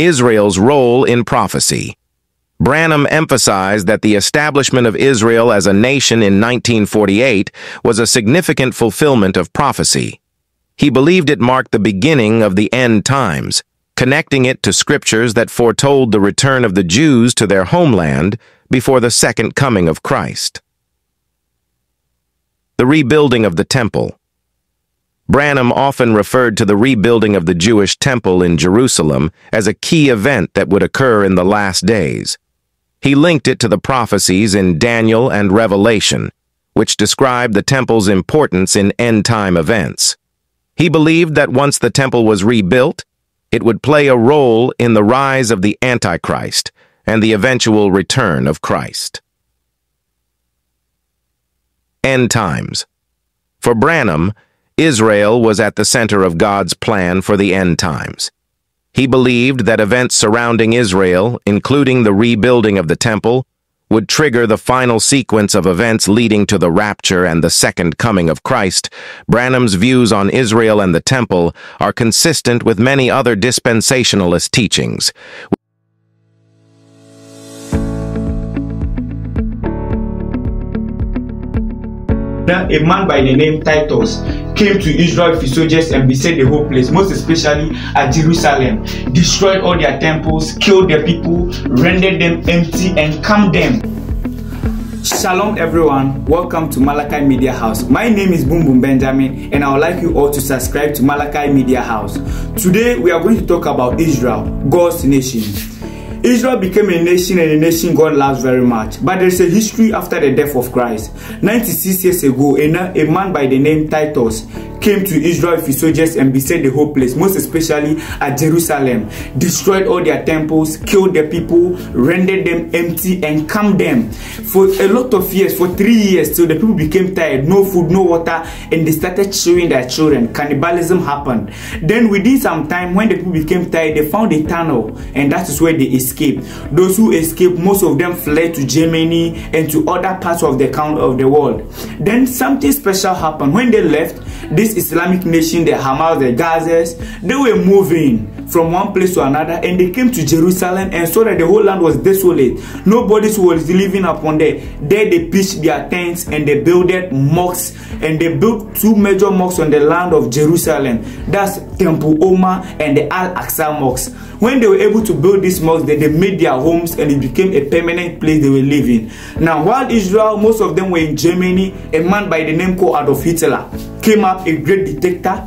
Israel's role in prophecy. Branham emphasized that the establishment of Israel as a nation in 1948 was a significant fulfillment of prophecy. He believed it marked the beginning of the end times, connecting it to scriptures that foretold the return of the Jews to their homeland before the second coming of Christ. The rebuilding of the temple. Branham often referred to the rebuilding of the Jewish temple in Jerusalem as a key event that would occur in the last days. He linked it to the prophecies in Daniel and Revelation, which described the temple's importance in end-time events. He believed that once the temple was rebuilt, it would play a role in the rise of the Antichrist and the eventual return of Christ. End times. For Branham, Israel was at the center of God's plan for the end times. He believed that events surrounding Israel, including the rebuilding of the temple, would trigger the final sequence of events leading to the rapture and the second coming of Christ. Branham's views on Israel and the temple are consistent with many other dispensationalist teachings. A man by the name Titus came to Israel with his soldiers and beset the whole place, most especially at Jerusalem, destroyed all their temples, killed their people, rendered them empty, and calmed them. Shalom everyone, welcome to Malachi Media House. My name is Boom Boom Benjamin and I would like you all to subscribe to Malachi Media House. Today we are going to talk about Israel, God's nation. Israel became a nation and a nation God loves very much. But there is a history after the death of Christ. 96 years ago, a man by the name Titus came to Israel with his soldiers and beset the whole place, most especially at Jerusalem, destroyed all their temples, killed their people, rendered them empty, and calmed them. For a lot of years, for 3 years, till the people became tired, no food, no water, and they started showing their children. Cannibalism happened. Then within some time, when the people became tired, they found a tunnel, and that is where they escaped. Those who escaped, most of them fled to Germany and to other parts of the world. Then something special happened. When they left, this Islamic nation, the Hamas, the Gazas, they were moving from one place to another, and they came to Jerusalem and saw that the whole land was desolate. Nobody was living upon there. There they pitched their tents and they built mosques, and they built 2 major mosques on the land of Jerusalem. That's Temple Omar and the Al-Aqsa mosques. When they were able to build these mosques, they made their homes and it became a permanent place they were living. Now, while Israel, most of them were in Germany, a man by the name called Adolf Hitler came up, a great dictator,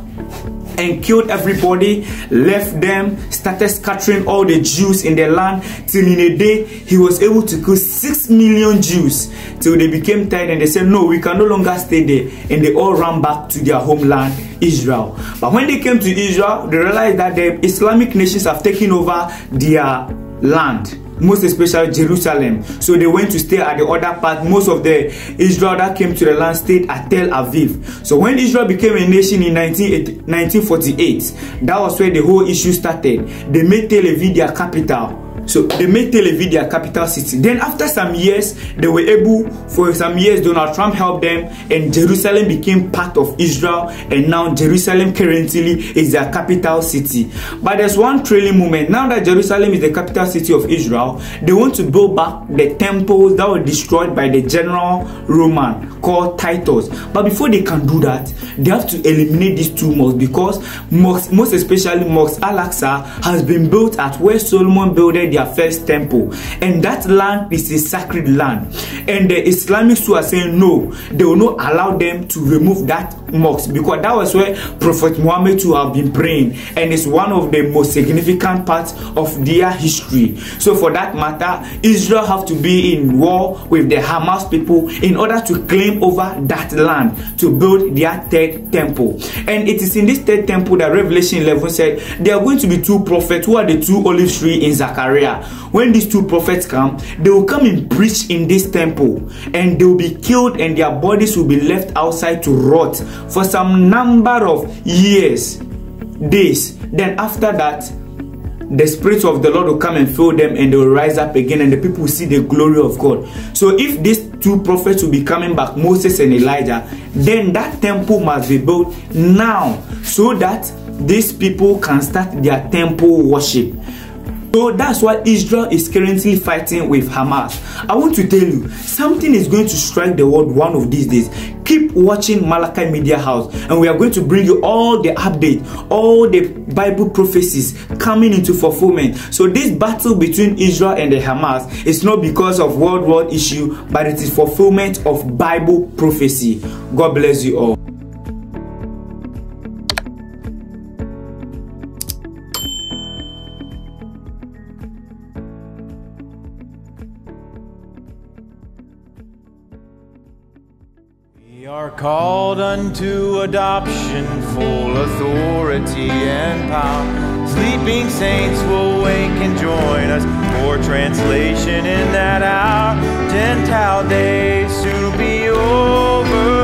and killed everybody, left them, started scattering all the Jews in the land, till in a day he was able to kill 6 million Jews, till they became tired and they said, no, we can no longer stay there, and they all ran back to their homeland, Israel. But when they came to Israel, they realized that the Islamic nations have taken over their land, most especially Jerusalem. So they went to stay at the other part. Most of the Israel that came to the land stayed at Tel Aviv. So when Israel became a nation in 1948, that was where the whole issue started. They made Tel Aviv their capital. So they made Tel Aviv their capital city. Then after some years, they were able, for some years, Donald Trump helped them, and Jerusalem became part of Israel, and now Jerusalem currently is their capital city. But there's one thrilling moment. Now that Jerusalem is the capital city of Israel, they want to build back the temples that were destroyed by the general Roman called Titus. But before they can do that, they have to eliminate these 2 mosques, because most especially Mosque Al-Aqsa has been built at where Solomon built their first temple, and that land is a sacred land, and the Islamists who are saying no, they will not allow them to remove that mosque, because that was where Prophet Muhammad too have been praying, and it's one of the most significant parts of their history. So for that matter, Israel have to be in war with the Hamas people in order to claim over that land to build their 3rd temple. And it is in this 3rd temple that Revelation 11 said there are going to be 2 prophets who are the 2 olive trees in Zechariah. When these 2 prophets come, they will come and preach in this temple, and they will be killed, and their bodies will be left outside to rot for some number of years, days. Then after that, the Spirit of the Lord will come and fill them, and they will rise up again, and the people will see the glory of God. So if these 2 prophets will be coming back, Moses and Elijah, then that temple must be built now, so that these people can start their temple worship. So that's why Israel is currently fighting with Hamas. I want to tell you, something is going to strike the world one of these days. Keep watching Malachi Media House, and we are going to bring you all the updates, all the Bible prophecies coming into fulfillment. So this battle between Israel and the Hamas is not because of world war issue, but it is fulfillment of Bible prophecy. God bless you all. We are called unto adoption, full authority and power. Sleeping saints will wake and join us for translation in that hour. Gentile days soon be over.